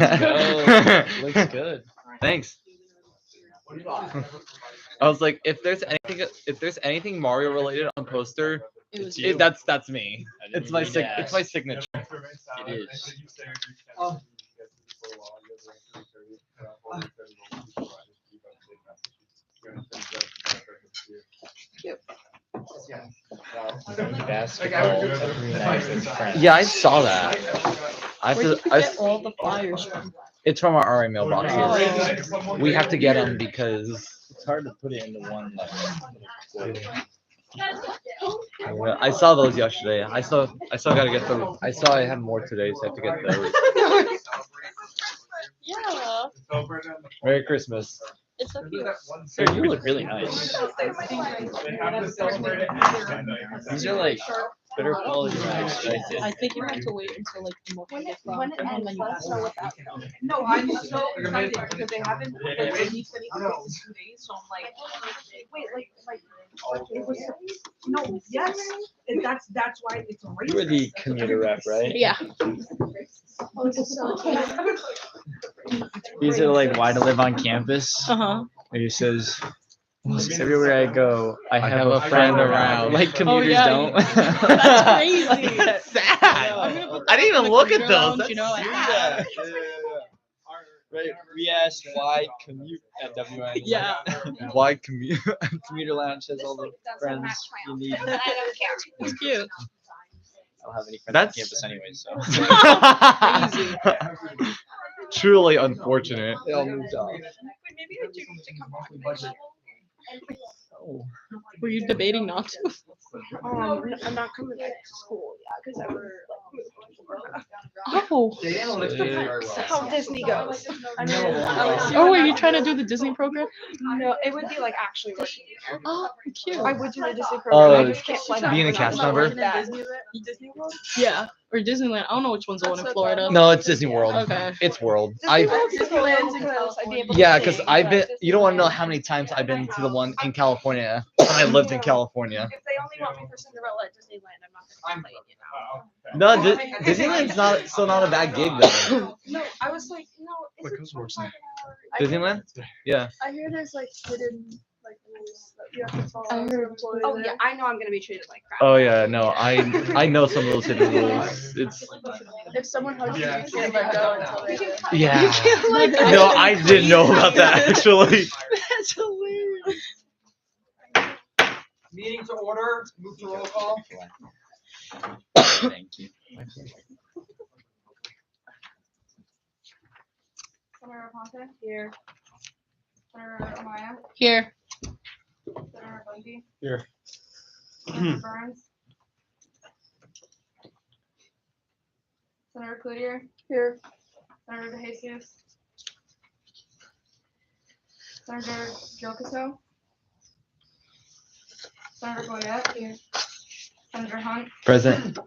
Oh, looks good. Thanks. I was like, if there's anything Mario related on poster, It's you. that's me. I didn't It's my even it's my ask. signature. It is. Basketball every night with friends. Yeah, I saw that. I have Where to. did you get all the flyers from? It's from our RA mailboxes. Oh. We have to get them because It's hard to put it into one like. I saw those yesterday. I still gotta get the. I saw I had more today, so I have to get those. Yeah, Merry Christmas. it's so cute. Sir, you look really nice. These are like better quality than I expected. I think you have to wait until like the morning gets done, and then you have to what that. No, I'm so excited because they haven't released anything in 2 days, so I'm like, wait, like, it was, no, yes, and that's why it's a race. You were the commuter rep, right? Yeah. Oh, this is so cute. These are like why to live on campus. Uh-huh. Where he says, everywhere I go, I have a friend around. Like Oh, commuters yeah, don't. That's crazy. That's sad. I'm gonna put I didn't that even in the look at computer those. lounge, you know, That's like- sad. Right. We asked why commute at WN. Yeah. Why commute? Commuter lounge has all the friends you need. I It's cute. don't have any friends That's- on campus anyway, so. Crazy. Truly unfortunate. They all moved off. Maybe I do need to come back. Oh. Were you debating not to? I'm not coming back to school, yeah, because I were Oh. like, how Disney goes. I know. Oh, are you trying to do the Disney program? No, it would be like actually working there. Oh, cute. I would do the Disney program. I Oh, just can't fly back. being a cast member? Disney World? Yeah. Or Disneyland. I don't know which one's the one in Florida. No, it's Disney World. Okay. It's World. Disney World, Disneyland, because I'd be able to Yeah, because sing, I've been. but You don't want to know Disneyland- how many times I've been to the one in California when I lived in California. If they only want me for Cinderella at Disneyland, I'm not gonna complain, you know. No, Disneyland's not a bad gig though. No, I was like, no, is it 25 an hour? Disneyland? Yeah. I hear there's like hidden like rules that you have to follow. I heard- Oh yeah, I know I'm gonna be treated like crap. Oh yeah, no, I know some of those hidden rules. It's If someone hugs you, you can't let go until they do. yeah. You can't let go. No, I didn't know about that actually. That's hilarious. Meeting to order, move to roll call. Thank you. Senator Aponte? Here. Senator Amaya? Here. Senator Bundy? Here. Senator Burns? Senator Cloutier? Here. Senator DeJesus? Senator Jokiso? Senator Goyette? Here. Senator Hunt? Present.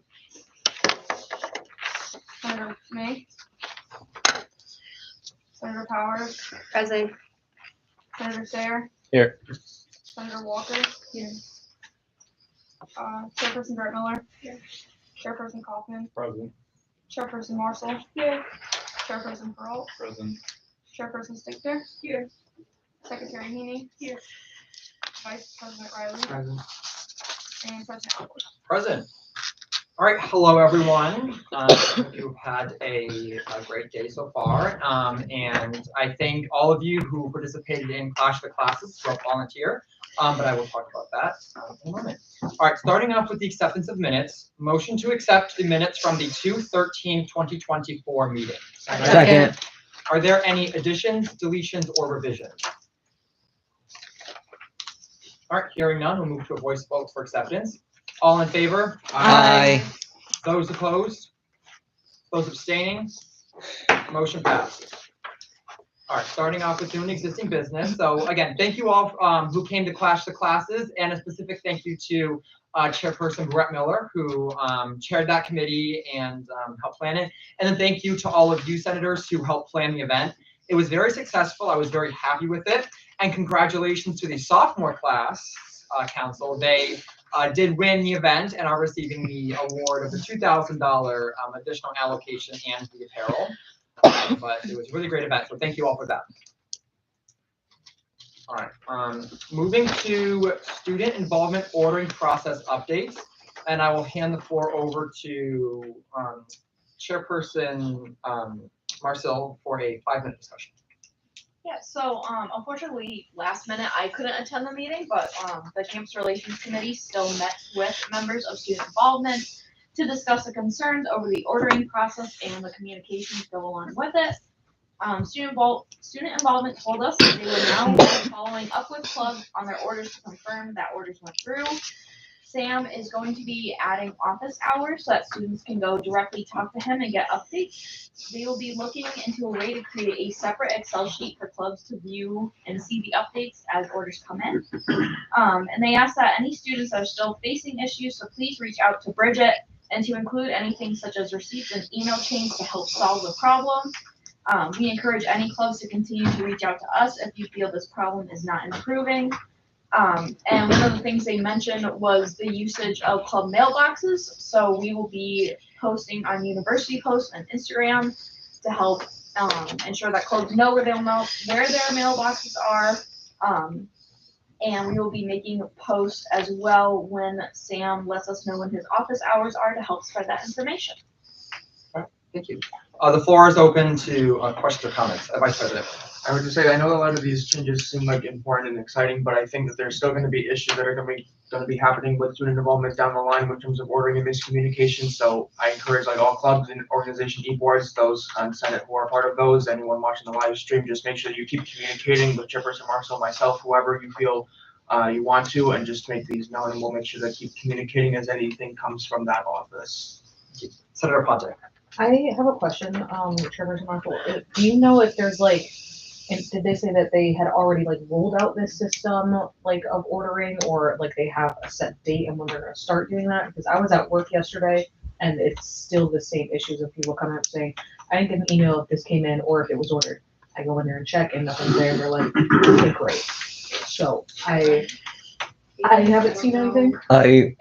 Senator May? Senator Powers? Present. Senator Sayer? Here. Senator Walker? Here. Chairperson Brett Miller? Here. Chairperson Kaufman? Present. Chairperson Marshall? Here. Chairperson Peralt? Present. Chairperson Stickter? Here. Secretary Heaney? Here. Vice President Riley? Present. And President Howard. Present. All right, hello, everyone. Hope you've had a great day so far. And I thank all of you who participated in Clash of the Classes to help volunteer. But I will talk about that in a moment. All right, starting off with the acceptance of minutes. Motion to accept the minutes from the 2/13/2024 meeting. Second. Are there any additions, deletions, or revisions? All right, hearing none, we'll move to a voice vote for acceptance. All in favor? Aye. Those opposed? Those abstaining? Motion passes. All right, starting off with doing existing business. So again, thank you all who came to Clash the Classes, and a specific thank you to Chairperson Brett Miller, who chaired that committee and helped plan it. And then thank you to all of you senators who helped plan the event. It was very successful. I was very happy with it. And congratulations to the sophomore class council. They did win the event and are receiving the award of the $2,000 additional allocation and the apparel. but it was a really great event, so thank you all for that. All right, moving to student involvement ordering process updates, and I will hand the floor over to Chairperson Marcel for a 5-minute discussion. Yeah, so unfortunately, last minute, I couldn't attend the meeting, but the Campus Relations Committee still met with members of student involvement to discuss the concerns over the ordering process and the communications go along with it. Student involvement told us that they were now following up with clubs on their orders to confirm that orders went through. Sam is going to be adding office hours so that students can go directly talk to him and get updates. They will be looking into a way to create a separate Excel sheet for clubs to view and see the updates as orders come in. And they asked that any students that are still facing issues, so please reach out to Bridget and to include anything such as receipts and email chains to help solve the problem. We encourage any clubs to continue to reach out to us if you feel this problem is not improving. And one of the things they mentioned was the usage of club mailboxes. So we will be posting on University Post and Instagram to help ensure that clubs know where their mailboxes are. And we will be making posts as well when Sam lets us know when his office hours are to help spread that information. Thank you. The floor is open to questions or comments. Vice President. I would just say, I know a lot of these changes seem like important and exciting, but I think that there's still going to be issues that are going to be happening with student involvement down the line in terms of ordering and miscommunication. So I encourage like all clubs and organization e-boards, those on Senate who are part of those, anyone watching the live stream, just make sure that you keep communicating with Chairperson Marcel, myself, whoever you feel you want to, and just make these known, and we'll make sure that keep communicating as anything comes from that office. Senator Ponte. I have a question, Chairperson Marshall. Do you know if there's like, did they say that they had already like rolled out this system like of ordering, or like they have a set date and when they're gonna start doing that? Because I was at work yesterday and it's still the same issues of people coming up saying, I didn't get an email if this came in or if it was ordered. I go in there and check and nothing's there and they're like, okay, great. So I haven't seen anything.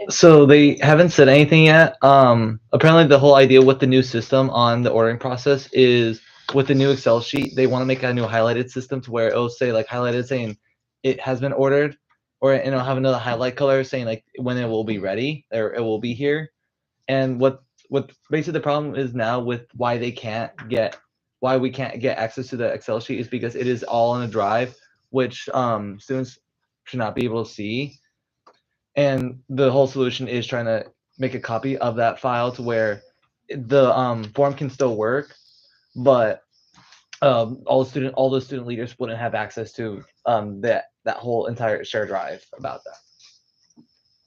So they haven't said anything yet. Apparently the whole idea with the new system on the ordering process is with the new Excel sheet, they want to make a new highlighted system to where it'll say like highlighted saying it has been ordered, or it'll have another highlight color saying like when it will be ready or it will be here. And what basically the problem is now with why we can't get access to the Excel sheet is because it is all in a drive, which students should not be able to see. And the whole solution is trying to make a copy of that file to where the form can still work, but all the student leaders wouldn't have access to that whole entire share drive about that.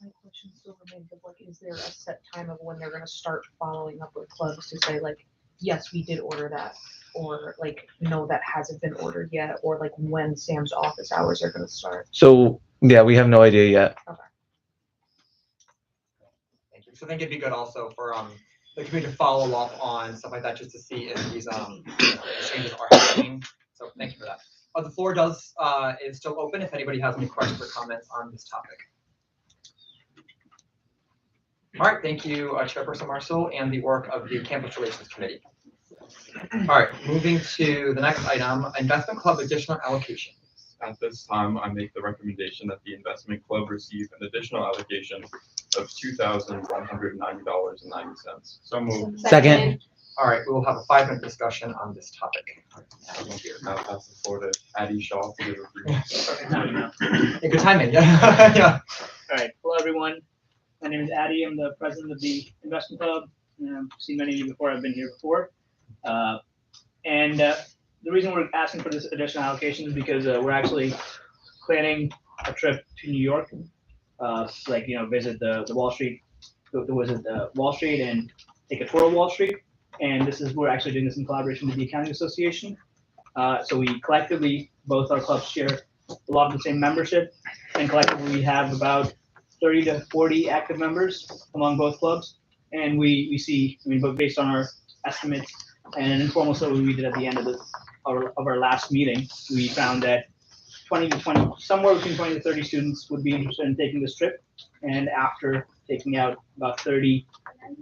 My question still remains of like, is there a set time of when they're gonna start following up with clubs to say like, yes, we did order that, or like, no, that hasn't been ordered yet, or like when Sam's office hours are gonna start? So yeah, we have no idea yet. Okay. Thank you. So I think it'd be good also for the committee to follow up on stuff like that, just to see if these changes are happening. So thank you for that. The floor is still open if anybody has any questions or comments on this topic. All right, thank you, Chairperson Marcel, and the work of the Campus Relations Committee. All right, moving to the next item, Investment Club additional allocation. At this time, I make the recommendation that the investment club receive an additional allocation of $2,190.90. So moved. Second. All right, we will have a 5-minute discussion on this topic. Thank you. Now pass the floor to Addie Shaw to give a brief. Yeah, good timing, yeah. Yeah. All right, hello everyone. My name is Addie. I'm the president of the investment club. I've seen many of you before. I've been here before. The reason we're asking for this additional allocation is because we're actually planning a trip to New York, visit the Wall Street, go visit the Wall Street and take a tour of Wall Street. And we're actually doing this in collaboration with the Accounting Association. So we collectively, both our clubs share a lot of the same membership, and collectively we have about 30 to 40 active members among both clubs. And we see, but based on our estimates and an informal survey we did at the end of our last meeting, we found that somewhere between 20 to 30 students would be interested in taking this trip. And after taking out about 30,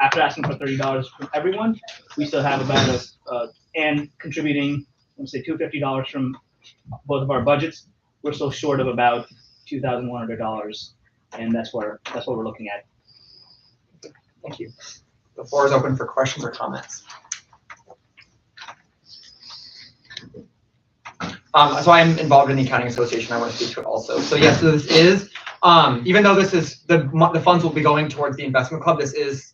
after asking for $30 from everyone, we still have about and contributing, let's say $250 from both of our budgets, we're still short of about $2,100, and that's what we're looking at. Thank you. The floor is open for questions or comments. So I'm involved in the accounting association. I want to speak to it also. So yes, so this is, even though this is, the funds will be going towards the investment club, this is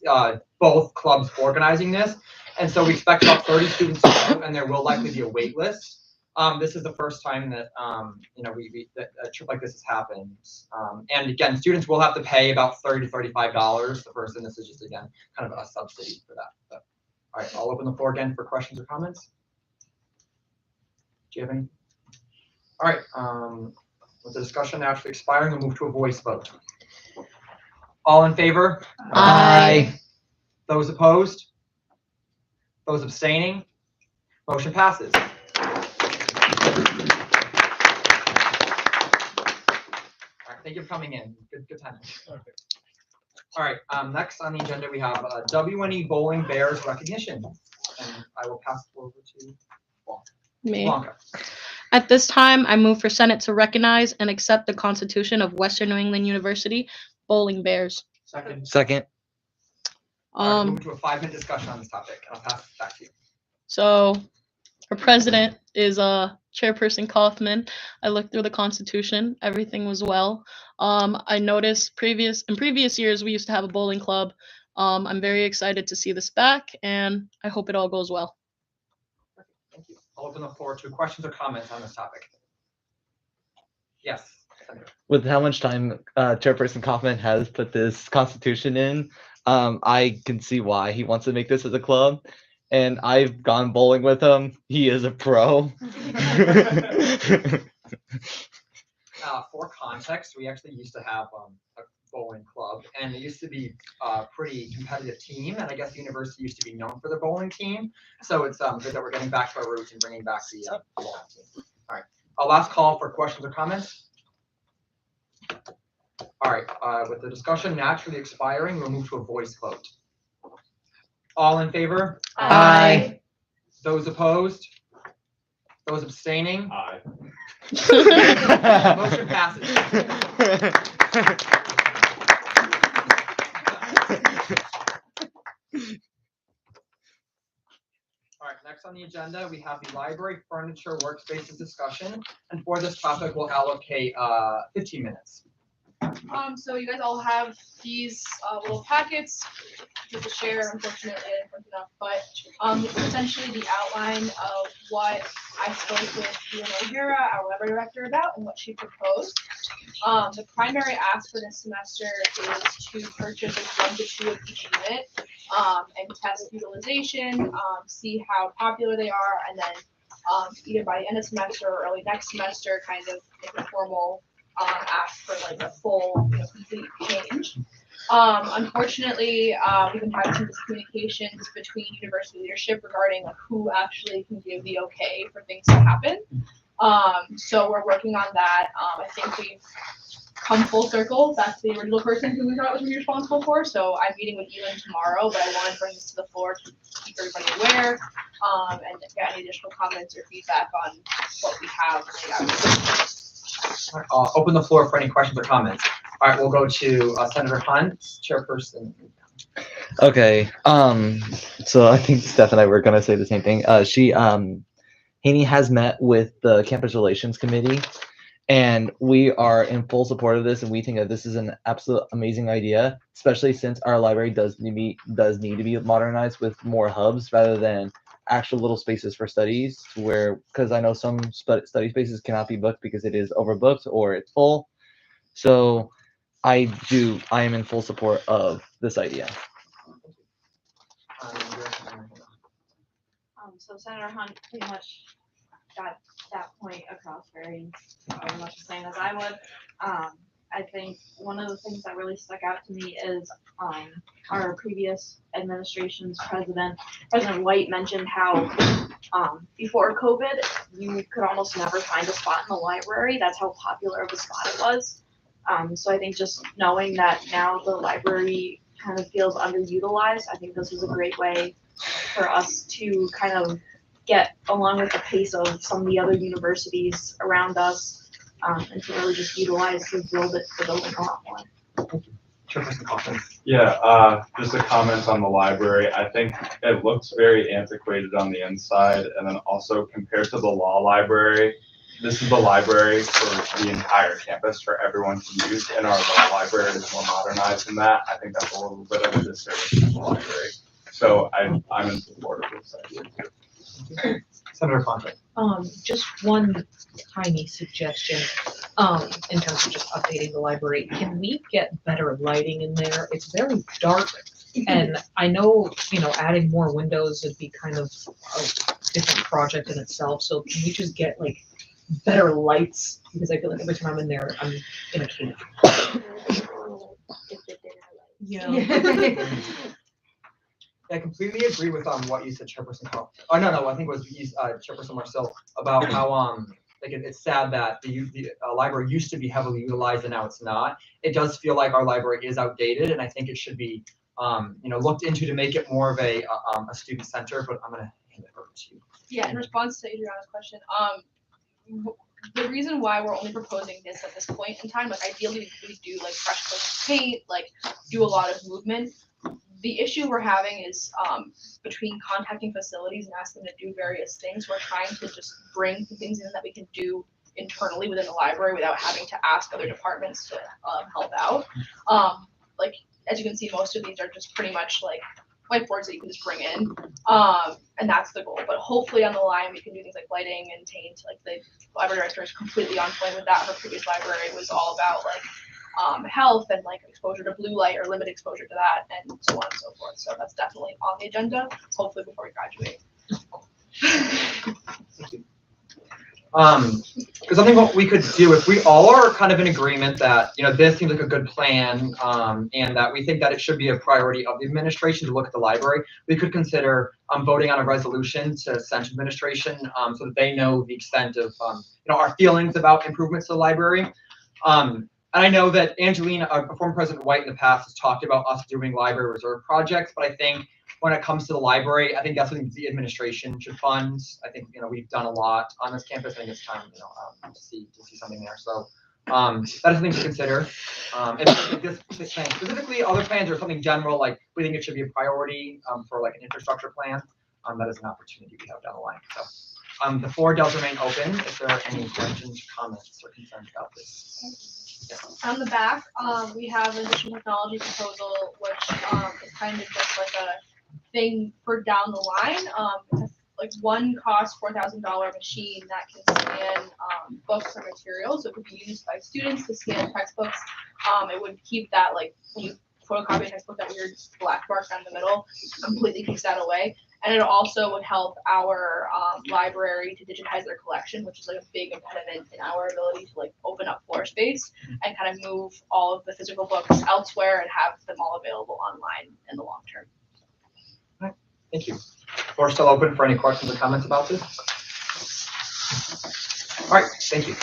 both clubs organizing this. And so we expect about 30 students to go, and there will likely be a wait list. This is the first time that, that a trip like this has happened. And again, students will have to pay about $30 to $35 the first, and this is just, again, kind of a subsidy for that. But, all right, I'll open the floor again for questions or comments. Do you have any? All right, with the discussion actually expiring, we'll move to a voice vote. All in favor? Aye. Those opposed? Those abstaining? Motion passes. All right, thank you for coming in. Good time. All right, next on the agenda, we have WNE Bowling Bears recognition. And I will pass it over to Me. Blanca. At this time, I move for Senate to recognize and accept the Constitution of Western New England University Bowling Bears. Second. Second. All right, move to a 5-minute discussion on this topic, and I'll pass it back to you. So, our president is Chairperson Kaufman. I looked through the Constitution. Everything was well. I noticed in previous years we used to have a bowling club. I'm very excited to see this back, and I hope it all goes well. Thank you. I'll open the floor to questions or comments on this topic. Yes, Senator. With how much time Chairperson Kaufman has put this constitution in, I can see why he wants to make this as a club. And I've gone bowling with him. He is a pro. For context, we actually used to have a bowling club, and it used to be a pretty competitive team. And I guess the university used to be known for their bowling team. So it's good that we're getting back to our roots and bringing back the bowling team. All right, our last call for questions or comments. All right, with the discussion naturally expiring, we'll move to a voice vote. All in favor? Aye. Those opposed? Those abstaining? Aye. Motion passes. All right, next on the agenda, we have the library furniture workspaces discussion. And for this topic, we'll allocate 15 minutes. So you guys all have these little packets to share, unfortunately, I didn't print enough, but this is essentially the outline of what I spoke with Ian O'Hara, our library director, about and what she proposed. The primary ask for this semester is to purchase 1 to 2 of each unit and test utilization, see how popular they are, and then either by the end of semester or early next semester, kind of make a formal ask for like a full complete change. Unfortunately, we've been having some miscommunications between university leadership regarding like, who actually can give the okay for things to happen. So we're working on that. I think we've come full circle back to the original person who we thought was going to be responsible for. So I'm meeting with Ewan tomorrow, but I want to bring this to the floor to keep everybody aware and get any additional comments or feedback on what we have laid out. I'll open the floor for any questions or comments. All right, we'll go to Senator Hunt, chairperson. Okay. So I think Steph and I were gonna say the same thing. Haney has met with the campus relations committee, and we are in full support of this, and we think that this is an absolute amazing idea, especially since our library does need to be modernized with more hubs rather than actual little spaces for studies, because I know some study spaces cannot be booked because it is overbooked or it's full. So I am in full support of this idea. So Senator Hunt pretty much got that point across very much the same as I would. I think one of the things that really stuck out to me is our previous administration's President White mentioned how before COVID, you could almost never find a spot in the library. That's how popular of a spot it was. So I think just knowing that now the library kind of feels underutilized, I think this is a great way for us to kind of get along with the pace of some of the other universities around us, and to really just utilize the building a lot more. Chairperson Coffin. Yeah, just a comment on the library. I think it looks very antiquated on the inside, and then also compared to the law library, this is the library for the entire campus for everyone to use, and our law library is more modernized than that. I think that's a little bit of a disservice to the library. So I'm in support of this idea. Senator Fonte. Just one tiny suggestion, in terms of just updating the library. Can we get better lighting in there? It's very dark, and I know, adding more windows would be kind of a different project in itself, so can we just get like better lights? Because I feel like every time I'm in there, I'm in a cave. Yeah. I completely agree with what you said, Chairperson Coffin. Oh, no, I think it was Chairperson Marcel about how like it's sad that the library used to be heavily utilized and now it's not. It does feel like our library is outdated, and I think it should be looked into to make it more of a student center. But I'm gonna hand it over to you. Yeah, in response to Adriana's question, the reason why we're only proposing this at this point in time, like ideally we do like fresh coat paint, like do a lot of movement. The issue we're having is between contacting facilities and asking them to do various things. We're trying to just bring things in that we can do internally within the library without having to ask other departments to help out. Like as you can see, most of these are just pretty much like whiteboards that you can just bring in, and that's the goal. But hopefully on the line we can do things like lighting and paint. Like the library director is completely on point with that. Her previous library was all about like health and like exposure to blue light or limited exposure to that and so on and so forth. So that's definitely on the agenda, hopefully before we graduate. Because I think what we could do, if we all are kind of in agreement that this seems like a good plan, and that we think that it should be a priority of the administration to look at the library, we could consider voting on a resolution to send to administration, so that they know the extent of our feelings about improvements to the library. And I know that Angelina, former President White in the past, has talked about us doing library reserve projects, but I think when it comes to the library, I think that's something the administration should fund. I think we've done a lot on this campus. I think it's time to see something there. So that is something to consider. If this plan specifically, other plans or something general, like we think it should be a priority for like an infrastructure plan. That is an opportunity we have down the line. So the floor does remain open. If there are any questions, comments, or concerns about this. On the back, we have an additional technology proposal, which is kind of just like a thing for down the line. Like one cost $4,000 machine that can scan books or materials. So it could be used by students to scan textbooks. It would keep that like when you photocopy a textbook, that weird black mark down the middle, completely takes that away. And it also would help our library to digitize their collection, which is like a big impediment in our ability to like open up floor space and kind of move all of the physical books elsewhere and have them all available online in the long term. All right, thank you. Floor still open for any questions or comments about this? All right, thank you.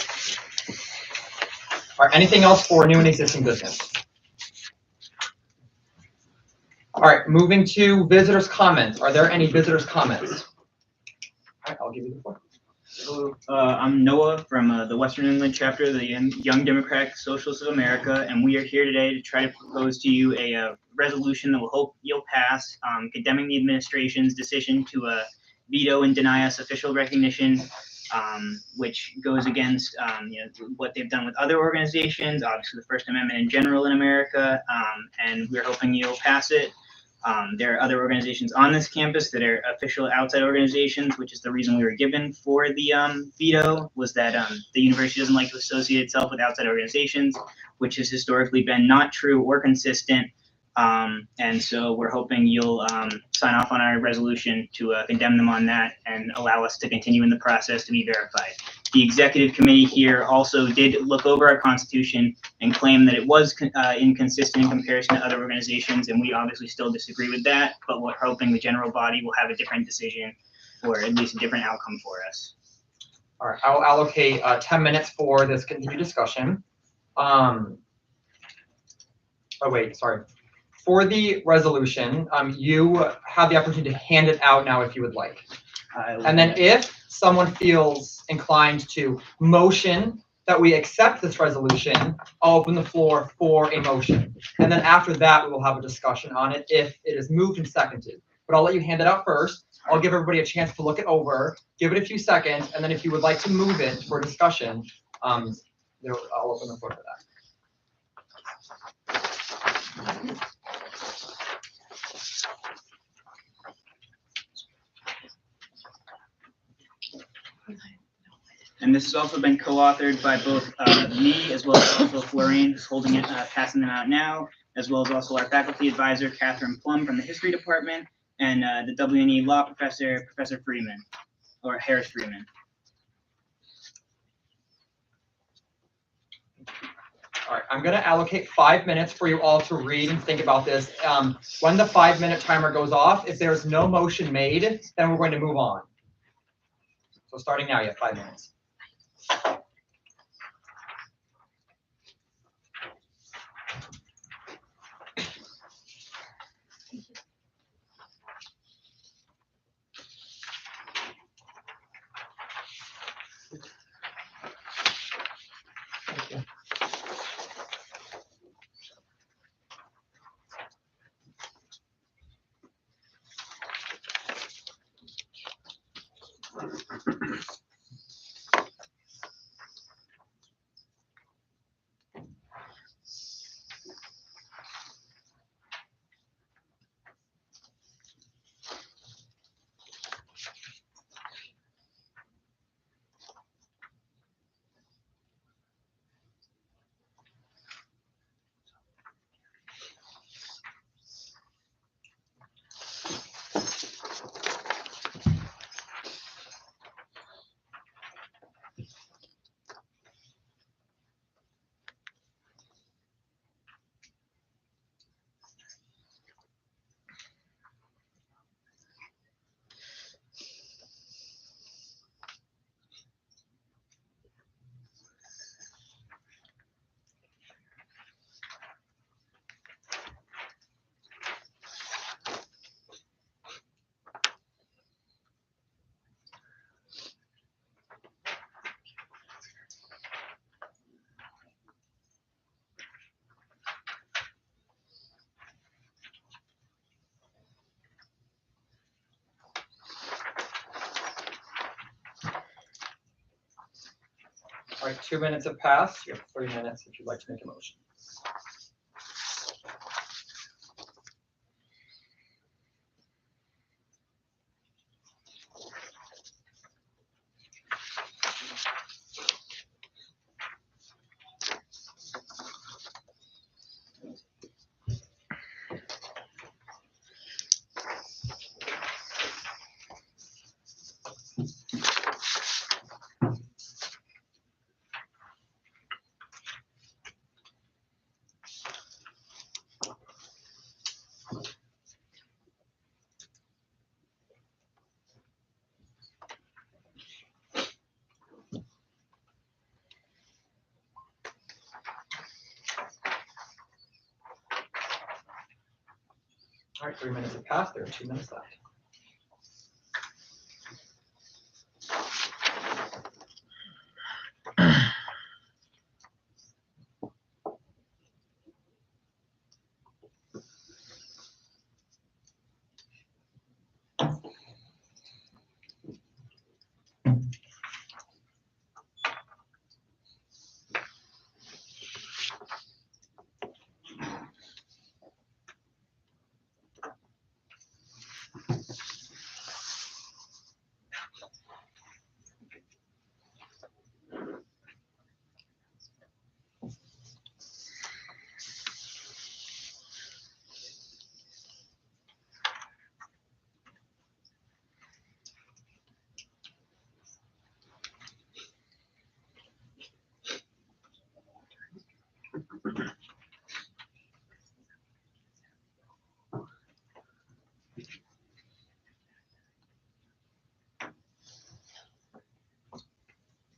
All right, anything else for new and existing business? All right, moving to visitors' comments. Are there any visitors' comments? All right, I'll give you the floor. Hello, I'm Noah from the Western Inland chapter of the Young Democratic Socialists of America, and we are here today to try to propose to you a resolution that we'll hope you'll pass, condemning the administration's decision to veto and deny us official recognition, which goes against what they've done with other organizations, obviously the First Amendment in general in America, and we're hoping you'll pass it. There are other organizations on this campus that are official outside organizations, which is the reason we were given for the veto, was that the university doesn't like to associate itself with outside organizations, which has historically been not true or consistent. And so we're hoping you'll sign off on our resolution to condemn them on that and allow us to continue in the process to be verified. The executive committee here also did look over our constitution and claim that it was inconsistent in comparison to other organizations, and we obviously still disagree with that, but we're hoping the general body will have a different decision or at least a different outcome for us. All right, I'll allocate 10 minutes for this continued discussion. oh wait, sorry. For the resolution, you have the opportunity to hand it out now if you would like. And then if someone feels inclined to motion that we accept this resolution, I'll open the floor for a motion. And then after that, we will have a discussion on it if it is moved and seconded. But I'll let you hand it out first. I'll give everybody a chance to look it over, give it a few seconds, and then if you would like to move it for discussion, I'll open the floor for that. And this has also been co-authored by both me as well as also Florian, who's holding it, passing them out now, as well as also our faculty advisor, Catherine Plum from the history department, and the WNE law professor, Professor Freeman, or Harris Freeman. All right, I'm gonna allocate 5 minutes for you all to read and think about this. When the 5-minute timer goes off, if there's no motion made, then we're going to move on. So starting now, you have 5 minutes. All right, 2 minutes have passed. You have 3 minutes if you'd like to make a motion. All right, 3 minutes have passed. There are 2 minutes left.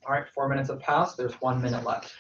All right, 4 minutes have passed. There's 1 minute left.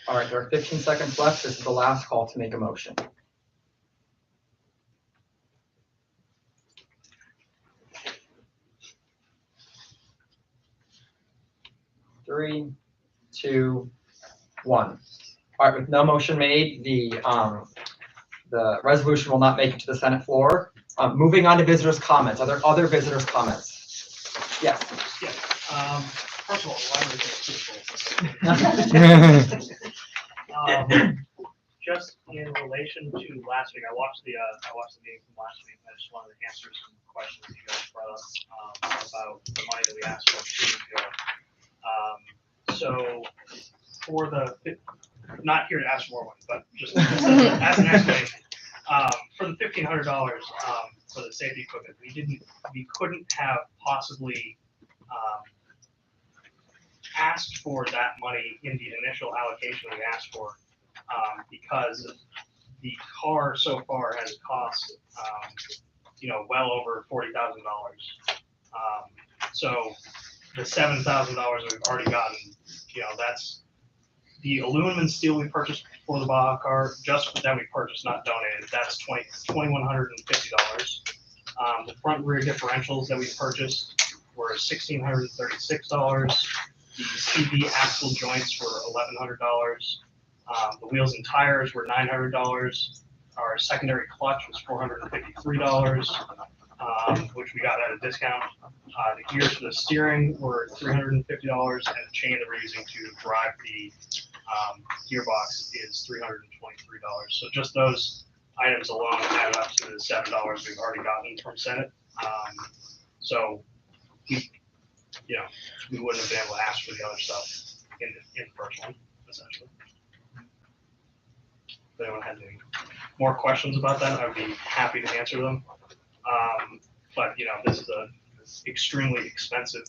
All right, there are 15 seconds left. This is the last call to make a motion. 3, 2, 1. All right, with no motion made, the resolution will not make it to the Senate floor. Moving on to visitors' comments. Are there other visitors' comments? Yes. First of all, the library is beautiful. Just in relation to last week, I watched the meeting from last week. I just wanted to answer some questions you guys brought up about the money that we asked for 2 weeks ago. So for not here to ask for more money, but just as an explanation, for the $1,500 for the safety equipment, we couldn't have possibly asked for that money in the initial allocation we asked for, because the car so far has cost, well over $40,000. So the $7,000 that we've already gotten, that's the aluminum and steel we purchased for the Baja car, just that we purchased, not donated. That's $2,150. The front and rear differentials that we purchased were $1,636. The CV axle joints were $1,100. The wheels and tires were $900. Our secondary clutch was $453, which we got at a discount. The gears for the steering were $350, and the chain that we're using to drive the gearbox is $323. So just those items alone added up to the $7 we've already gotten from Senate. So we wouldn't have been able to ask for the other stuff in the first one, essentially. If anyone has any more questions about that, I'd be happy to answer them. But this is a extremely expensive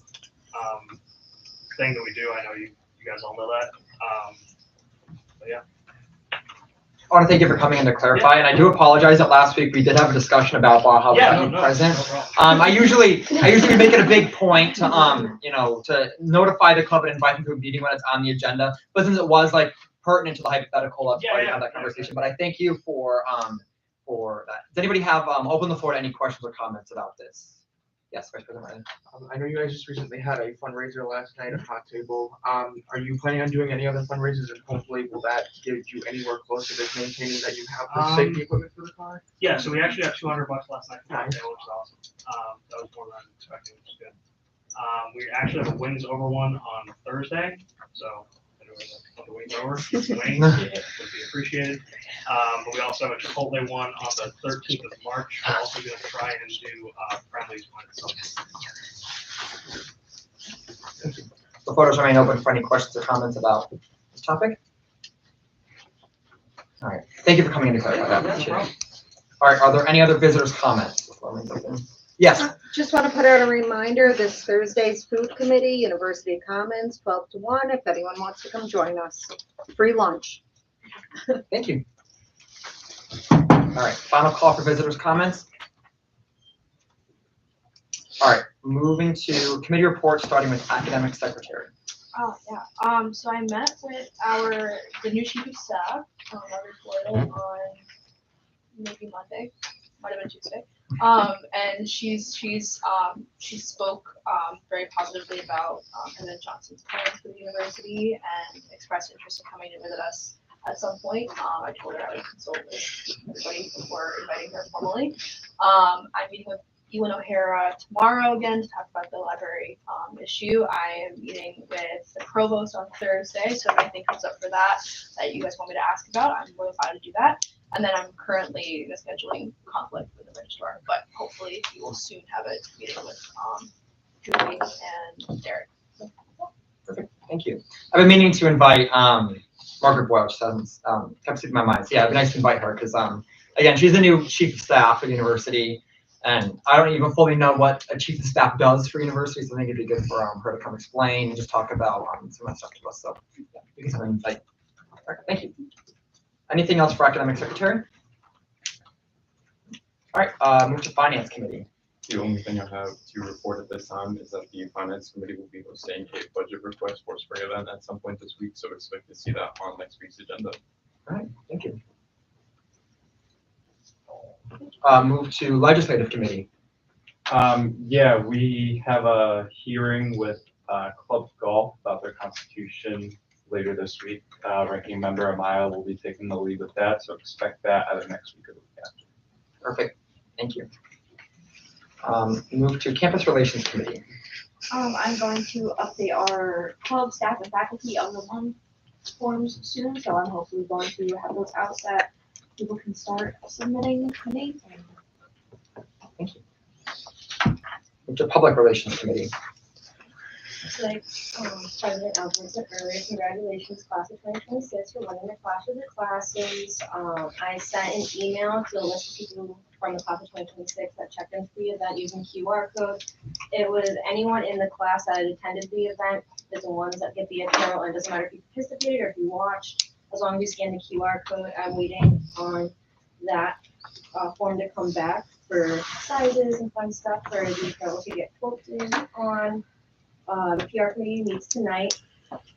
thing that we do. I know you guys all know that. But yeah. I want to thank you for coming in to clarify, and I do apologize that last week we did have a discussion about Baja being present. I usually make it a big point to to notify the club and invite them to a meeting when it's on the agenda. But since it was pertinent to the hypothetical, let's try to have that conversation. But I thank you for that. Does anybody have open the floor to any questions or comments about this? Yes, Vice President Ryan. I know you guys just recently had a fundraiser last night at Hot Table. Are you planning on doing any other fundraisers, and hopefully will that get you anywhere closer to maintaining that you have the safety equipment for the car? Yeah, so we actually got $200 last night from Hot Table, which is awesome. That was more than I was expecting, which is good. We actually have a Wings Over one on Thursday, so the Wings Over, wings would be appreciated. But we also have a Chipotle one on the 13th of March. We're also going to try and do friendlies when it's The photos remain open for any questions or comments about this topic. All right, thank you for coming in to clarify that. All right, are there any other visitors' comments before we open? Yes. Just want to put out a reminder, this Thursday's food committee, University Commons, 12 to 1, if anyone wants to come join us. Free lunch. Thank you. All right, final call for visitors' comments. All right, moving to committee reports, starting with academic secretary. Oh, yeah. So I met with the new chief of staff, Margaret Floydle, on maybe Monday, might have been Tuesday. And she spoke very positively about President Johnson's plans for the university and expressed interest in coming to visit us at some point. I told her I would consult with everybody before inviting her formally. I'm meeting with Ewan O'Hara tomorrow again to talk about the library issue. I am meeting with the provost on Thursday, so if anything comes up for that you guys want me to ask about, I'm more than glad to do that. And then I'm currently in a scheduling conflict with the registrar, but hopefully we will soon have a meeting with Julie and Derek. Perfect, thank you. I've been meaning to invite Margaret Boyle, which hasn't kept slipping my mind. So yeah, it'd be nice to invite her because again, she's the new chief of staff for the university, and I don't even fully know what a chief of staff does for universities. So I think it'd be good for her to come explain and just talk about some of that stuff to us. So yeah, we can have an invite. All right, thank you. Anything else for academic secretary? All right, move to finance committee. The only thing I have to report at this time is that the finance committee will be hosting a budget request for a spring event at some point this week, so expect to see that on next week's agenda. All right, thank you. Move to legislative committee. Yeah, we have a hearing with Club Golf about their constitution later this week. Ranking member Amaya will be taking the lead with that, so expect that either next week or the week after. Perfect, thank you. Move to campus relations committee. I'm going to update our club staff and faculty on the one forms soon, so I'm hopefully going to have those out so that people can start submitting names. Thank you. Move to public relations committee. Like President Alvin said earlier, congratulations, class of 2026, for winning the Clash of the Classes. I sent an email to a list of people from the class of 2026 that checked into the event using QR code. It was anyone in the class that had attended the event, is the ones that get the apparel, and it doesn't matter if you participated or if you watched, as long as you scan the QR code. I'm waiting on that form to come back for sizes and fun stuff for the apparel to get quoted on. The PR committee meets tonight,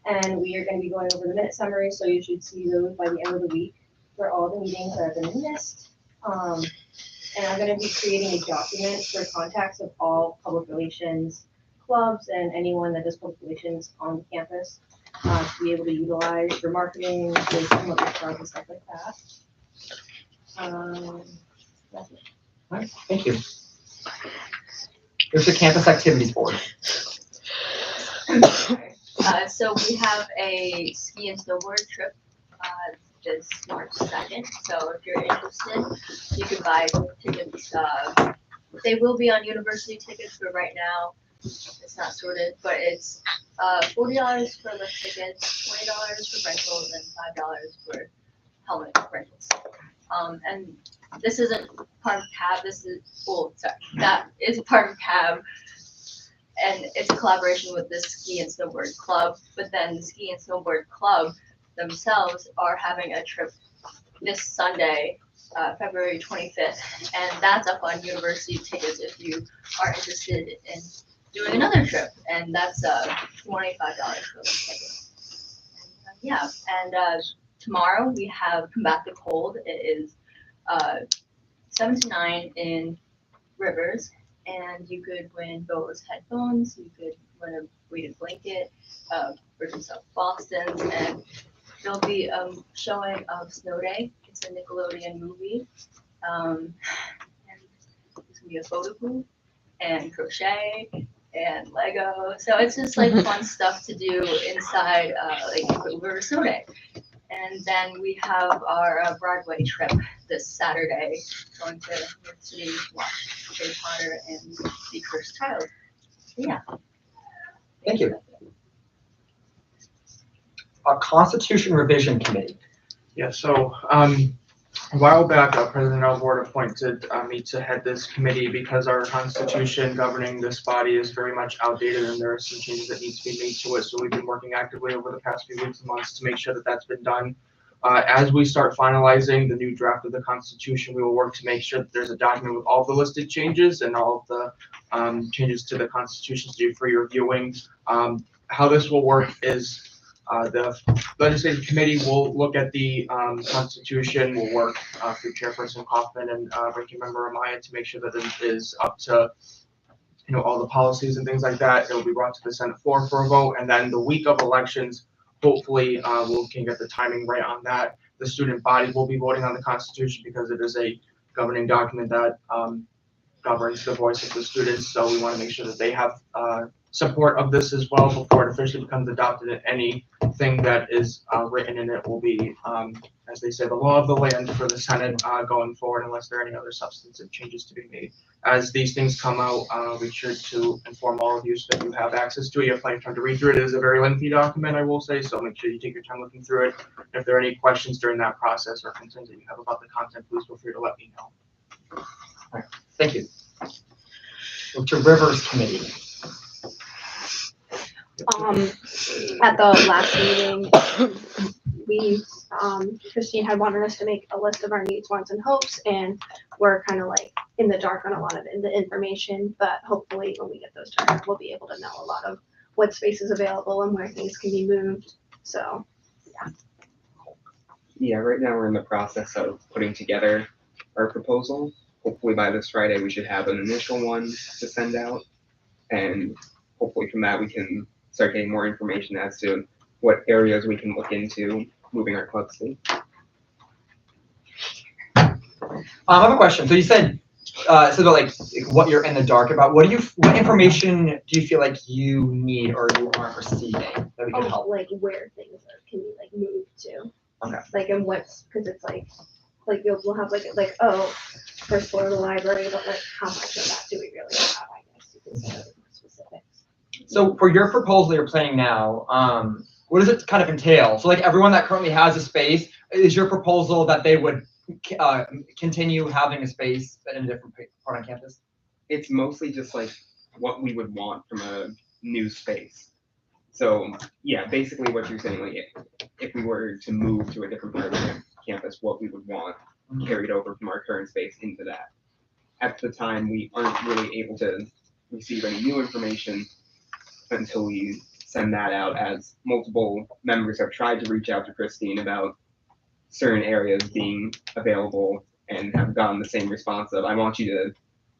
and we are going to be going over the minute summary, so you should see those by the end of the week for all the meetings that have been missed. And I'm going to be creating a document for contacts of all public relations clubs and anyone that does public relations on the campus to be able to utilize for marketing, to promote their clubs and stuff like that. That's it. All right, thank you. There's the campus activities board. So we have a ski and snowboard trip this March 2nd. So if you're interested, you can buy tickets. They will be on university tickets, but right now it's not sorted. But it's $40 for lift tickets, $20 for rentals, and $5 for helmet rentals. And this isn't part of CAB. This is that is part of CAB. And it's a collaboration with the Ski and Snowboard Club, but then the Ski and Snowboard Club themselves are having a trip this Sunday, February 25th, and that's up on university tickets if you are interested in doing another trip, and that's $25 for the ticket. And tomorrow we have Combat the Cold. It is 7 to 9 in Rivers. And you could win Bose headphones, you could win a weighted blanket, versions of Boston's, and there'll be a showing of Snow Day. It's a Nickelodeon movie. And there's gonna be a photo booth and crochet and Lego. So it's just like fun stuff to do inside over Snow Day. And then we have our Broadway trip this Saturday, going to New York City to watch Harry Potter and The Cursed Child. Yeah. Thank you. Constitution Revision Committee. Yeah, so a while back, President Alvord appointed me to head this committee because our constitution governing this body is very much outdated and there are some changes that need to be made to it. So we've been working actively over the past few weeks and months to make sure that that's been done. As we start finalizing the new draft of the Constitution, we will work to make sure that there's a document with all the listed changes and all of the changes to the Constitution to do for your viewing. How this will work is the legislative committee will look at the Constitution, will work through Chairperson Kaufman and Ranking Member Amaya to make sure that it is up to all the policies and things like that. It will be brought to the Senate floor for a vote, and then the week of elections, hopefully we can get the timing right on that. The student body will be voting on the Constitution because it is a governing document that governs the voice of the students. So we want to make sure that they have support of this as well before it officially becomes adopted. And anything that is written in it will be, as they say, the law of the land for the Senate going forward, unless there are any other substantive changes to be made. As these things come out, be sure to inform all of you so that you have access to it. You have plenty of time to read through it. It is a very lengthy document, I will say, so make sure you take your time looking through it. If there are any questions during that process or concerns that you have about the content, please feel free to let me know. All right, thank you. Move to Rivers Committee. At the last meeting, we Christine had wanted us to make a list of our needs, wants, and hopes, and we're kind of like in the dark on a lot of the information, but hopefully when we get those to her, we'll be able to know a lot of what space is available and where things can be moved, so, yeah. Yeah, right now we're in the process of putting together our proposal. Hopefully by this Friday, we should have an initial one to send out. And hopefully from that, we can start getting more information as to what areas we can look into moving our clubs to. I have a question. So you said, about like what you're in the dark about. What information do you feel like you need or you aren't receiving that we can help? Like where things can be like moved to. Okay. Like and what's, because it's like we'll have like first floor of the library, but like how much of that do we really have, I guess you can say more specifics. So for your proposal you're planning now, what does it kind of entail? So like everyone that currently has a space, is your proposal that they would continue having a space in a different part on campus? It's mostly just like what we would want from a new space. So yeah, basically what you're saying, like if we were to move to a different part of the campus, what we would want carried over from our current space into that. At the time, we aren't really able to receive any new information until we send that out, as multiple members have tried to reach out to Christine about certain areas being available and have gotten the same response of, I want you to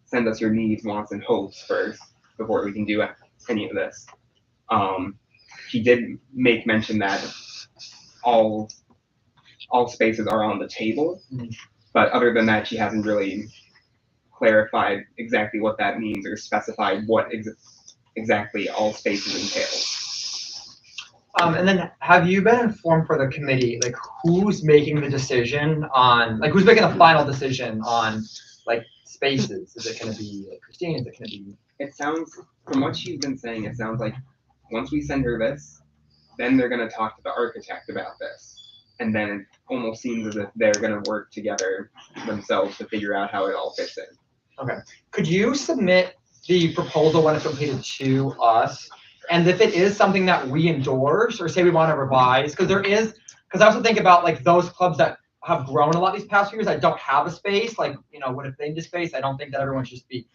send us your needs, wants, and hopes first before we can do any of this. She did make mention that all spaces are on the table, but other than that, she hasn't really clarified exactly what that means or specified what exactly all spaces entail. And then have you been informed for the committee, like who's making the decision on, like who's making the final decision on like spaces? Is it gonna be like Christine, is it gonna be? It sounds, from what she's been saying, it sounds like once we send her this, then they're gonna talk to the architect about this. And then it almost seems as if they're gonna work together themselves to figure out how it all fits in. Okay. Could you submit the proposal when it's completed to us? And if it is something that we endorse or say we want to revise, because I also think about like those clubs that have grown a lot these past few years that don't have a space, like, what if they need a space? I don't think that everyone should just be,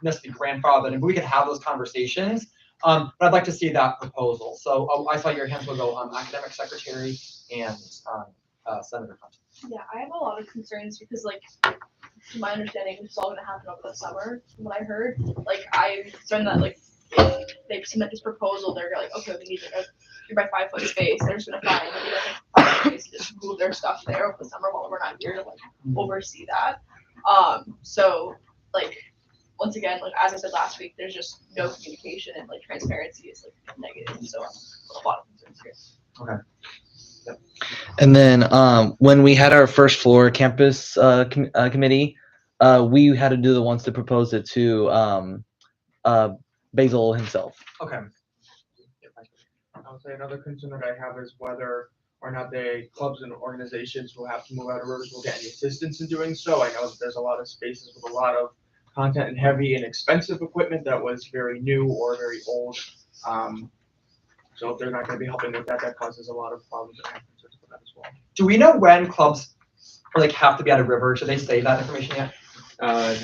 necessarily grandfathered, and we could have those conversations. But I'd like to see that proposal. So I saw your hands will go academic secretary and Senator Hunt. Yeah, I have a lot of concerns because like, to my understanding, it's all gonna happen over the summer, from what I heard. Like, I'm concerned that like, if they submit this proposal, they're like, okay, we need like a 3x5 foot space, they're just gonna find maybe like 5 space to just move their stuff there over the summer while we're not here to like oversee that. So like, once again, like as I said last week, there's just no communication and like transparency is like negative, so a lot of concerns here. Okay. Yep. And then when we had our first floor campus committee, we had to do the ones to propose it to Basil himself. Okay. I'll say another concern that I have is whether or not the clubs and organizations who have to move out of Rivers will get any assistance in doing so. I know that there's a lot of spaces with a lot of content and heavy and expensive equipment that was very new or very old. So if they're not going to be helping with that, that causes a lot of problems and concerns with that as well. Do we know when clubs like have to be out of Rivers? Should they say that information yet? I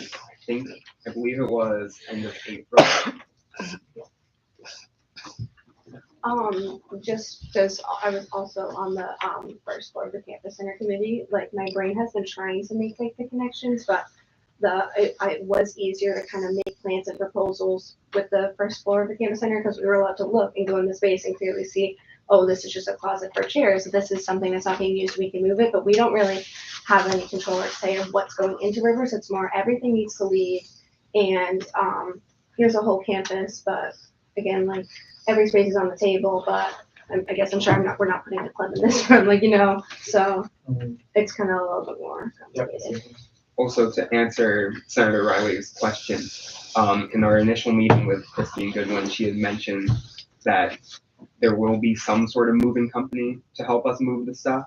believe it was end of April. Just because I was also on the first floor of the campus center committee, like my brain has been trying to make like the connections, but it was easier to kind of make plans and proposals with the first floor of the campus center because we were allowed to look and go in the space and clearly see, oh, this is just a closet for chairs. This is something that's not being used. We can move it, but we don't really have any control or say of what's going into Rivers. It's more everything needs to leave, and here's a whole campus. But again, like every space is on the table. But I guess I'm sure we're not putting the club in this room, like So it's kind of a little bit more complicated. Also, to answer Senator Riley's question, in our initial meeting with Christine Goodwin, she had mentioned that there will be some sort of moving company to help us move the stuff,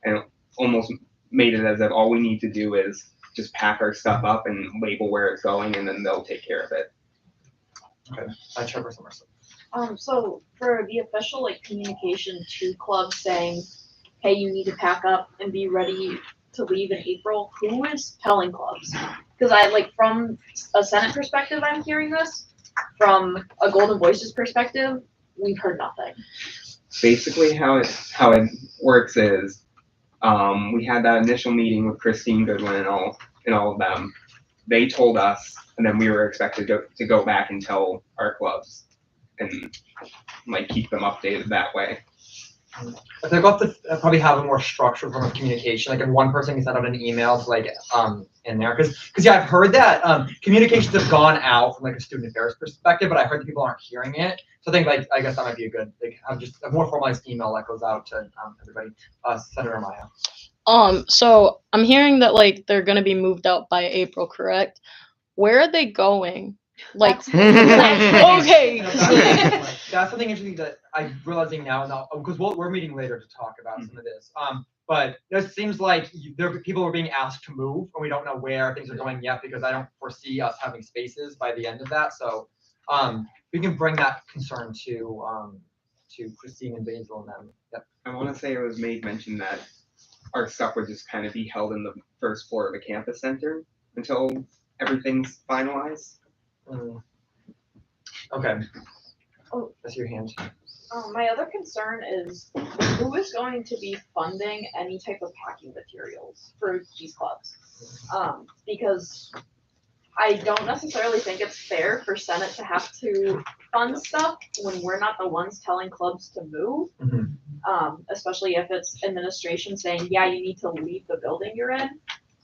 and almost made it as if all we need to do is just pack our stuff up and label where it's going, and then they'll take care of it. Okay, Chairperson Mercer. So for the official like communication to clubs saying, hey, you need to pack up and be ready to leave in April, who is telling clubs? Cause I like from a Senate perspective, I'm hearing this. From a Golden Voices perspective, we've heard nothing. Basically, how it works is, we had that initial meeting with Christine Goodwin and all of them. They told us, and then we were expected to go back and tell our clubs and like keep them updated that way. I think we'll have to probably have a more structured form of communication, like if one person can send out an email to like, in there, cause yeah, I've heard that, communications have gone out from like a student affairs perspective, but I heard that people aren't hearing it. So I think like, I guess that might be a good, like, have just a more formalized email that goes out to, everybody. Senator Maya. So I'm hearing that like they're gonna be moved out by April, correct? Where are they going? Like, okay. That's something interesting that I'm realizing now, because we're meeting later to talk about some of this. But it seems like people are being asked to move, and we don't know where things are going yet, because I don't foresee us having spaces by the end of that. So we can bring that concern to Christine and Basil and them. Yep. I want to say it was made mention that our stuff would just kind of be held in the first floor of the campus center until everything's finalized. Okay. Oh, that's your hand. My other concern is who is going to be funding any type of packing materials for these clubs? Because I don't necessarily think it's fair for Senate to have to fund stuff when we're not the ones telling clubs to move. Especially if it's administration saying, yeah, you need to leave the building you're in.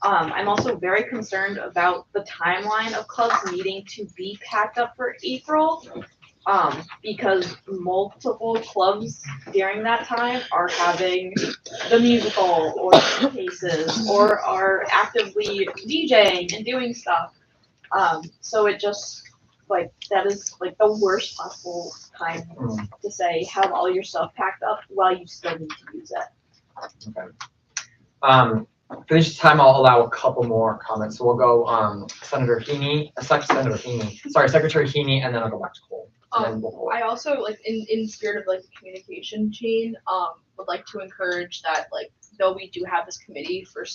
I'm also very concerned about the timeline of clubs needing to be packed up for April. Because multiple clubs during that time are having the musical or cases or are actively DJing and doing stuff. So it just like that is like the worst possible time to say have all your stuff packed up while you still need to use it. Okay. For this time, I'll allow a couple more comments. So we'll go Senator Heaney, Secretary Heaney, and then I'll go back to Cole. I also like in spirit of like the communication chain, would like to encourage that like though we do have this committee for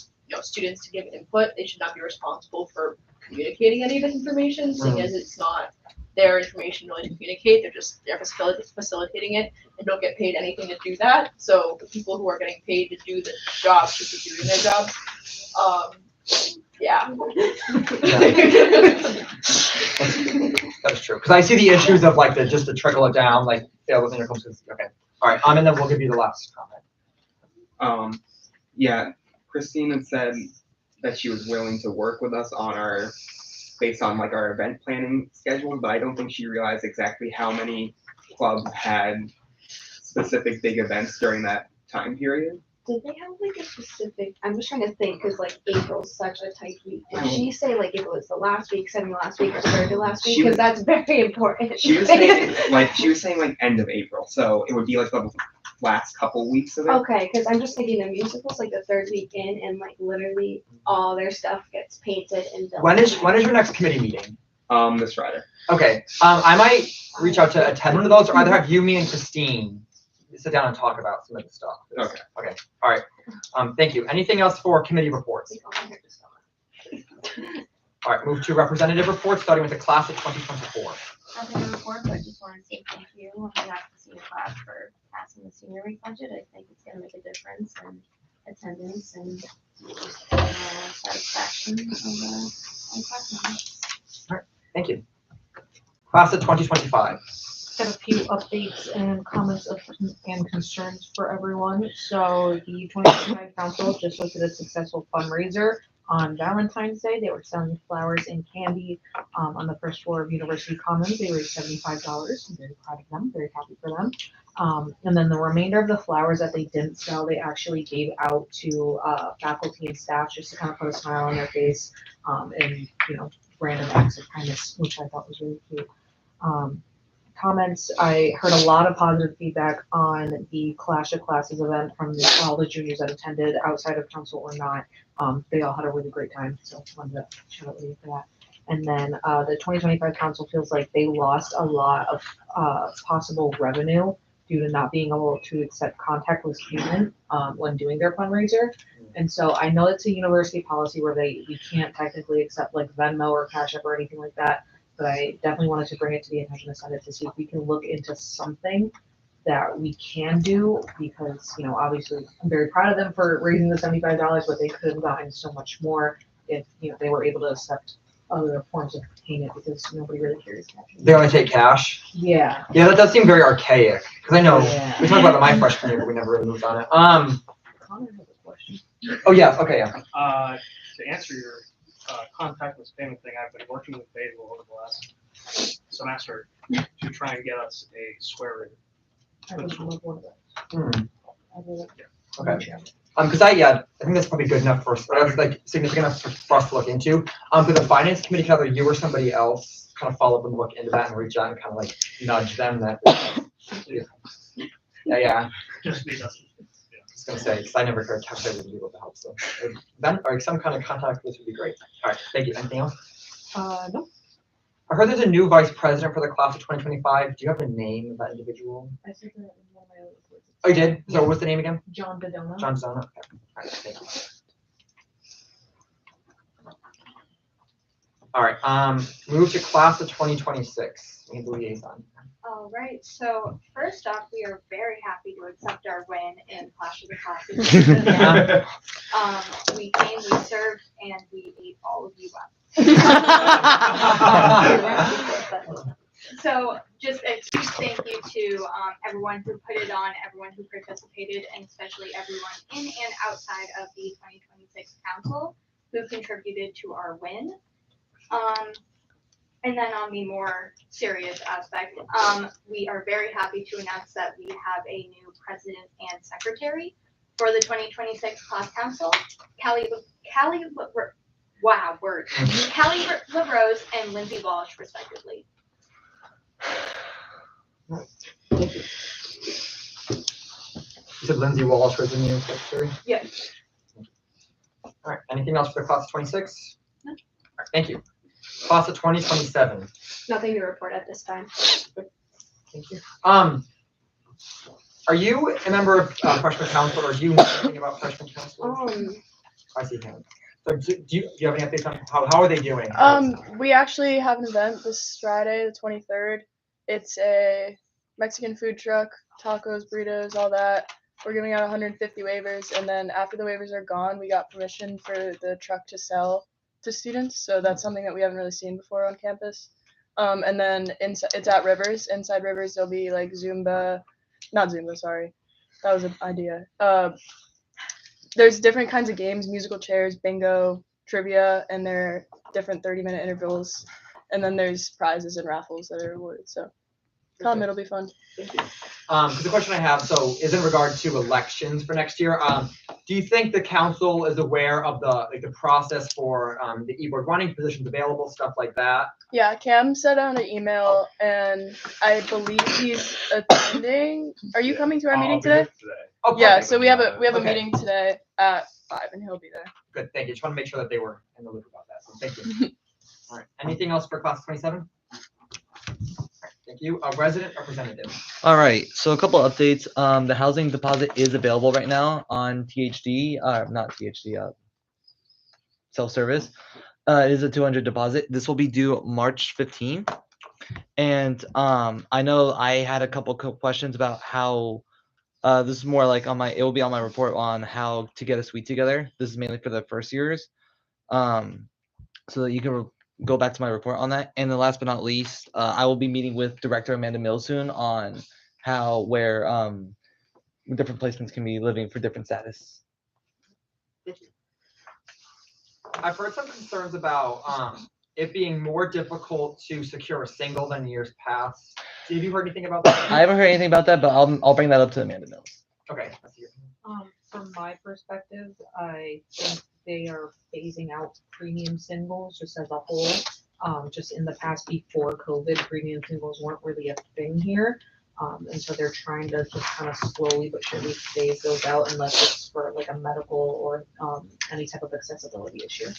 students to give input, they should not be responsible for communicating any of this information, seeing as it's not their information really to communicate. They're facilitating it and don't get paid anything to do that. So the people who are getting paid to do the job should be doing their job. Yeah. That's true. Because I see the issues of like just to trickle it down, like within your companies. Okay. All right. And then we'll give you the last comment. Yeah, Christine had said that she was willing to work with us based on like our event planning schedule, but I don't think she realized exactly how many clubs had specific big events during that time period. Did they have like a specific, I'm just trying to think, because like April's such a tight week. Did she say like if it was the last week, second to last week, or third to last week? Because that's very important. She was saying like end of April, so it would be like the last couple weeks of it. Okay, because I'm just thinking the musicals like the third week in, and like literally all their stuff gets painted and built. When is your next committee meeting? This Friday. Okay. I might reach out to attend one of those, or either have you, me, and Christine sit down and talk about some of the stuff. Okay. Okay. All right. Thank you. Anything else for committee reports? All right. Move to representative reports, starting with the class of 2024. Nothing to report, but I just want to say thank you on behalf of the senior class for passing the senior week budget. I think it's going to make a difference in attendance and satisfaction of the class members. All right. Thank you. Class of 2025. Got a few updates and comments and concerns for everyone. So the 2025 council just hosted a successful fundraiser on Valentine's Day. They were selling flowers and candy on the first floor of University Commons. They raised $75. I'm very proud of them, very happy for them. And then the remainder of the flowers that they didn't sell, they actually gave out to faculty and staff just to kind of put a smile on their face and random acts of kindness, which I thought was really cute. Comments, I heard a lot of positive feedback on the Clash of Classes event from all the juniors that attended, outside of council or not. They all had a really great time, so I wanted to shout out for that. And then, the 2025 council feels like they lost a lot of, possible revenue due to not being able to accept contactless payment, when doing their fundraiser. And so I know it's a university policy where we can't technically accept like Venmo or Cash App or anything like that. But I definitely wanted to bring it to the attention of the Senate to see if we can look into something that we can do, because, obviously I'm very proud of them for raising the $75, but they could have gotten so much more if, they were able to accept other forms of payment, because nobody really carries cash. They only take cash? Yeah. Yeah, that does seem very archaic, because I know, Yeah. we talked about it my freshman year, but we never really moved on it. Connor has a question. Oh, yeah, okay, yeah. To answer your contactless payment thing, I've been working with Basil over the last semester to try and get us a square root. I would love one of Hmm. those. I will- Okay. Because I think that's probably good enough for us, or like significant enough for us to look into. For the finance committee, either you or somebody else kind of follow up and look into that and reach out and kind of like nudge them that. Yeah. Just be done. I was gonna say, because I never heard calculated to be able to help, so then, or some kind of contact with this would be great. All right, thank you. Anything else? No. I heard there's a new vice president for the class of 2025. Do you have a name of that individual? I said that in one of my other reports. Oh, you did? So what's the name again? John Bedona. John Zona. Okay. All right, thank you. All right, move to class of 2026. We need the liaison. All right, so first off, we are very happy to accept our win in Clash of the Classes. We came, we served, and we ate all of you up. So just a huge thank you to everyone who put it on, everyone who participated, and especially everyone in and outside of the 2026 council who contributed to our win. And then on the more serious aspect, we are very happy to announce that we have a new president and secretary for the 2026 class council, Callie LaRose and Lindsay Walsh respectively. You said Lindsay Walsh was the new secretary? Yes. All right, anything else for the class of 26? No. All right, thank you. Class of 2027. Nothing to report at this time. Thank you. Are you a member of freshman council, or do you know anything about freshman council? I see him. So do you have any updates on how are they doing? We actually have an event this Friday, the 23rd. It's a Mexican food truck, tacos, burritos, all that. We're giving out 150 waivers, and then after the waivers are gone, we got permission for the truck to sell to students. So that's something that we haven't really seen before on campus. And then it's at Rivers. Inside Rivers, there'll be like not Zumba, sorry. That was an idea. There's different kinds of games, musical chairs, bingo, trivia, and they're different 30-minute intervals. And then there's prizes and raffles that are awarded. So it'll be fun. Thank you. Because the question I have, is in regard to elections for next year. Do you think the council is aware of the process for the e-board running positions available, stuff like that? Yeah, Cam sent out an email, and I believe he's attending. Are you coming to our meeting today? Oh, yeah. perfect. So we have a Okay. meeting today at 5, and he'll be there. Good, thank you. Just want to make sure that they were in the loop about that. So thank you. All right. Anything else for class of 27? Thank you. A resident representative. All right, so a couple updates. The housing deposit is available right now on THD, not THD, self-service. It is a 200 deposit. This will be due March 15th. And I know I had a couple questions about how this is more like it will be on my report on how to get a suite together. This is mainly for the first years. So that you can go back to my report on that. And then last but not least, I will be meeting with Director Amanda Mills soon on where different placements can be living for different status. I've heard some concerns about it being more difficult to secure a single than years past. Have you heard anything about that? I haven't heard anything about that, but I'll bring that up to Amanda Mills. Okay. Let's hear. From my perspective, I think they are phasing out premium singles just as a whole. Just in the past before COVID, premium singles weren't really a thing here. And so they're trying to just kind of slowly but surely phase those out unless it's for like a medical or any type of accessibility issue.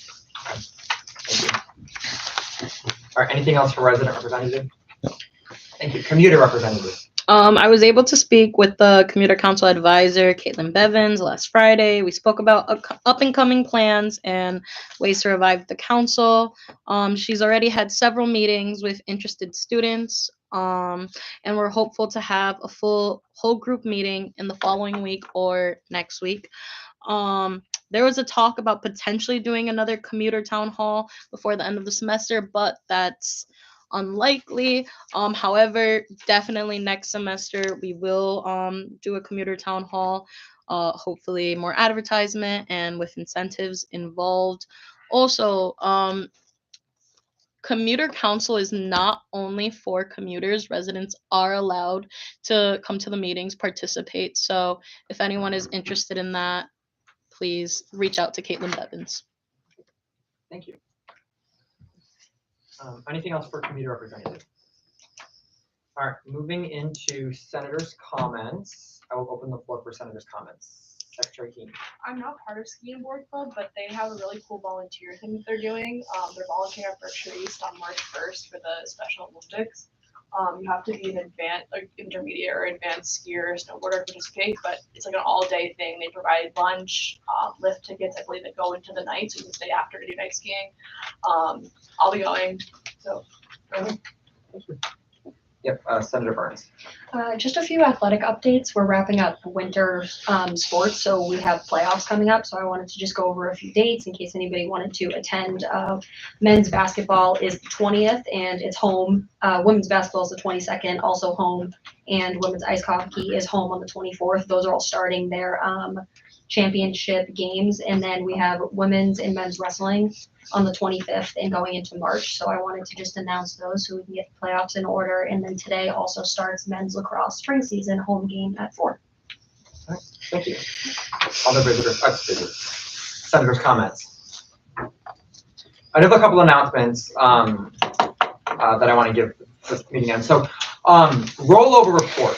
All right, anything else for resident representative? Thank you. Commuter representative. I was able to speak with the Commuter Council Advisor, Caitlin Bevins, last Friday. We spoke about up and coming plans and ways to revive the council. She's already had several meetings with interested students, and we're hopeful to have a whole group meeting in the following week or next week. There was a talk about potentially doing another commuter town hall before the end of the semester, but that's unlikely. However, definitely next semester we will do a commuter town hall. Hopefully more advertisement and with incentives involved. Also, commuter council is not only for commuters. Residents are allowed to come to the meetings, participate. So if anyone is interested in that, please reach out to Caitlin Bevins. Thank you. Anything else for commuter representative? All right, moving into senators' comments. I will open the floor for senators' comments. Secretary Keen. I'm not part of Skiing Board Club, but they have a really cool volunteer thing that they're doing. They're volunteering for East on March 1st for the Special Olympics. You have to be an intermediate or advanced skier or snowboarder to participate, but it's like an all-day thing. They provide lunch, lift tickets, I believe, that go into the night, so you can stay after to do night skiing. I'll be going, so. Yep, Senator Burns. Just a few athletic updates. We're wrapping up winter sports, so we have playoffs coming up. So I wanted to just go over a few dates in case anybody wanted to attend. Men's basketball is the 20th, and it's home. Women's basketball is the 22nd, also home. And women's ice hockey is home on the 24th. Those are all starting their championship games. And then we have women's and men's wrestling on the 25th and going into March. So I wanted to just announce those so we can get the playoffs in order. And then today also starts men's lacrosse spring season home game at 4. All right, thank you. Other visitors, senators' comments. I have a couple announcements that I want to give this meeting on. So rollover report.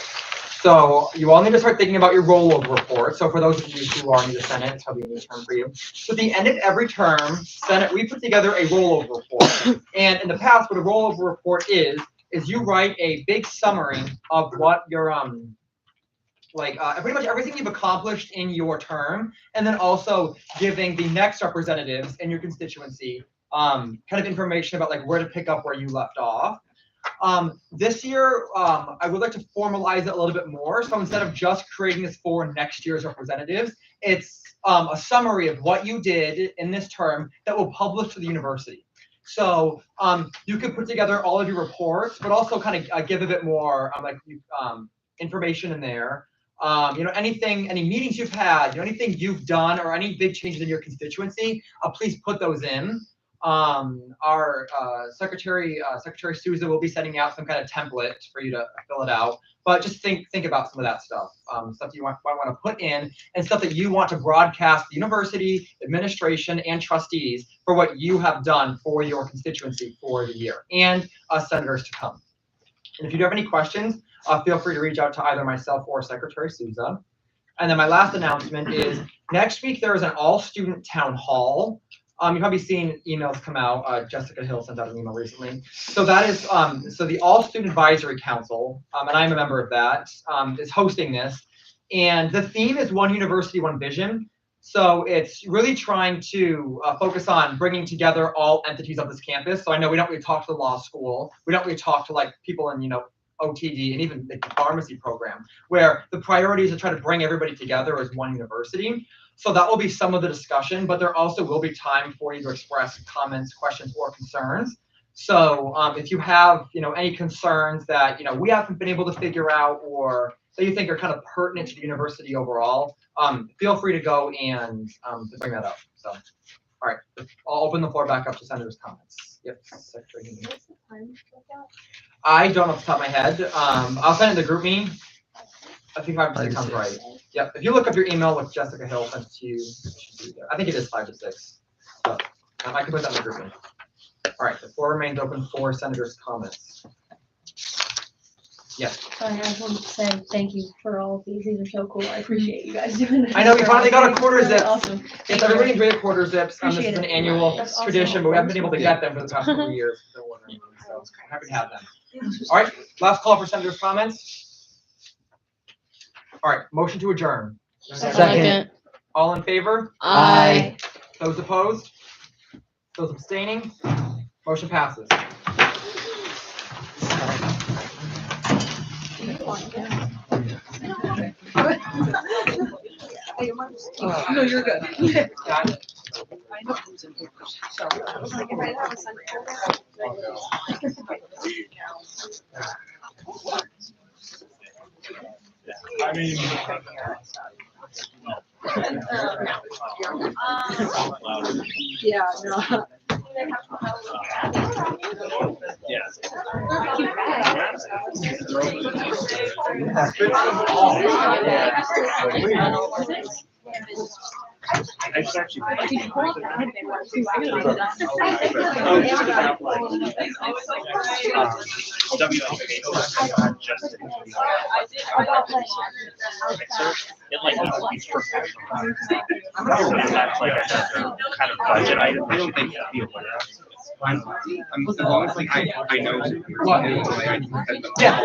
So you all need to start thinking about your rollover report. So for those of you who are in the Senate, it's probably a new term for you. So at the end of every term, Senate, we put together a rollover report. And in the past, what a rollover report is you write a big summary of what your pretty much everything you've accomplished in your term, and then also giving the next representatives in your constituency kind of information about like where to pick up where you left off. This year, I would like to formalize it a little bit more. So instead of just creating this for next year's representatives, it's a summary of what you did in this term that will publish to the university. So you could put together all of your reports, but also kind of give a bit more information in there. Any meetings you've had, anything you've done, or any big changes in your constituency, please put those in. Our Secretary Souza will be sending out some kind of template for you to fill it out. But just think about some of that stuff, stuff you might want to put in, and stuff that you want to broadcast the university, administration, and trustees for what you have done for your constituency for the year, and senators to come. And if you do have any questions, feel free to reach out to either myself or Secretary Souza. And then my last announcement is next week there is an all-student town hall. You've probably seen emails come out. Jessica Hill sent out an email recently. So that is, so the All Student Advisory Council, and I'm a member of that, is hosting this. And the theme is One University, One Vision. So it's really trying to focus on bringing together all entities of this campus. So I know we don't really talk to the law school. We don't really talk to like people in, OTD and even the pharmacy program, where the priority is to try to bring everybody together as one university. So that will be some of the discussion, but there also will be time for you to express comments, questions, or concerns. So if you have, any concerns that, we haven't been able to figure out or that you think are kind of pertinent to the university overall, feel free to go and to bring that up. So, all right, I'll open the floor back up to senators' comments. Yep, Secretary. What's the time for that? I don't know off the top of my head. I'll send it in the group meeting. I think 5 to 6 sounds right. Yep. If you look up your email with Jessica Hill sent to you, I think it is 5 to 6. So I can put that in the group meeting. All right. The floor remains open for senators' comments. Yes. Sorry, I just wanted to say thank you for all of these. These are so cool. I appreciate you guys doing this. I know, we for finally all got these. a quarter Really zips. Awesome. Yes, Thank everybody you. enjoy a quarter zips. This is Appreciate an it. annual That's awesome. tradition, but we haven't been able to get them for the past couple of years. So I'm happy to have them. All right, last call for senators' comments. All right, motion to adjourn. Second. All in favor? Aye. Those opposed? Those abstaining? Motion passes. No, you're good. Got it. I know who's in papers, so I was like, if I have a son. I mean. Yeah, no. It's actually. It like needs to be professional. That's like a kind of budget item that you think be aware of. I'm as long as like I know. Yeah.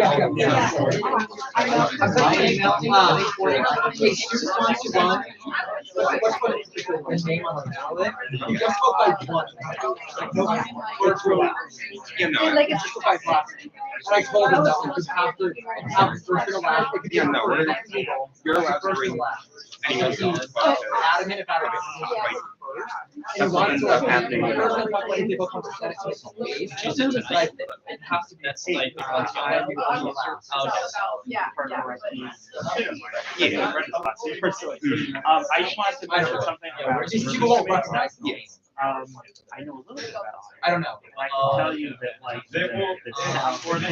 I'm sending an email. Hey, students want to run. Let's put his name on the ballot. You just vote by one. Yeah, no. Like it's just by block. And I told him that because after first and last, it could be Yeah, no, first we're- and table. you're allowed to First and bring last. anyone He's else. adamant about it. And That's he what wants ends to up like, happening. the person that talked about his people come to Senate to ways. Just like, it has to be. That's like. Yeah, Yeah. I just wanted to mention something about. These people won't recognize the name. I know a little bit about it. I don't know. I can tell you that like the town or the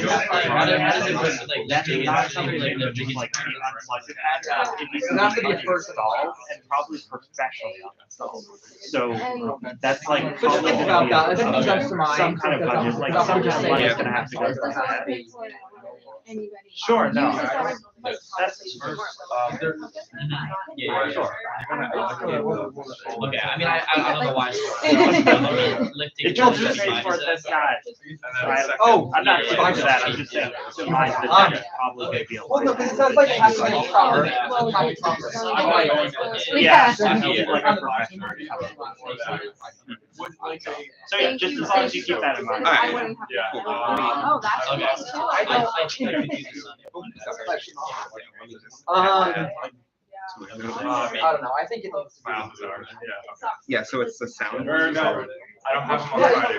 that's not something that you just like unplug it at. It needs It has to be a to be person. installed and probably professionally installed. So that's like But probably think gonna about be that. Let's think that's some mine. kind of budget, like That's some what kind of you're money's saying. gonna have to go to that. Sure, no, that's. Yeah, sure. Okay, I mean, I don't know why. Lifting. It just pays for this guy. Oh, I'm not saying fine. that, I'm just saying, so mine's the probably gonna be a Well, no, lot. because it sounds like it has to be proper. Happy proper. Yeah, I feel like a professional. So yeah, just as long as you keep that in mind. All right. Yeah. Oh, that's. Okay. I think I could do this I don't know. I think it needs to be. Yeah, so it's the sound. I don't have them on Friday.